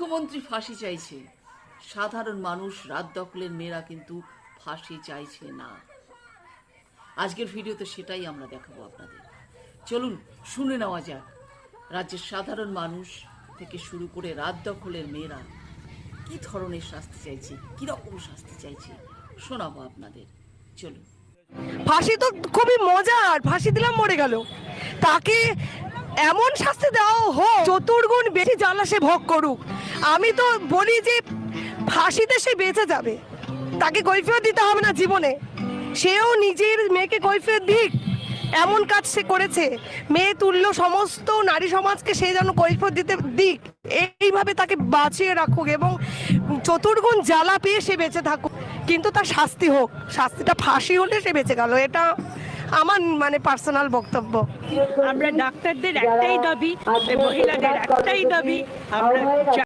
মুখ্যমন্ত্রী ফাঁসি চাইছে, সাধারণ মানুষ রাত দখলের মেয়েরা কিন্তু ফাঁসি চাইছে না। আজকের ভিডিওতে সেটাই আমরা দেখাবো আপনাদের। চলুন শুনে নেওয়া যাক রাজ্যের সাধারণ মানুষ থেকে শুরু করে রাত দখলের মেয়েরা কি ধরনের শাস্তি চাইছে, কিরকম শাস্তি চাইছে শোনাবো আপনাদের। চলুন। ফাঁসি তো খুবই মজার, ফাঁসি দিলাম মরে গেল, তাকে এমন শাস্তি দেওয়া হোক চতুর্গুণ বেশি জ্বালা সে ভোগ করুক। আমি তো বলি যে ফাঁসিতে সে বেঁচে যাবে, তাকে কৈফিয়ত দিতে হবে না জীবনে, সেও নিজের মেয়েকে কৈফিয়ত দিক। এমন কাজ সে করেছে, মেয়ে তুল্য সমস্ত নারী সমাজকে সে যেন কৈফিয়ত দিতে দিক, এইভাবে তাকে বাঁচিয়ে রাখুক এবং চতুর্গুণ জ্বালা পেয়ে সে বেঁচে থাকুক, কিন্তু তার শাস্তি হোক। শাস্তিটা ফাঁসি হলে সে বেঁচে গেল, এটা আমার পার্সোনাল বক্তব্য। আমরা ডাক্তারদের একটাই দাবি, মহিলাদের একটাই দাবি, আমরা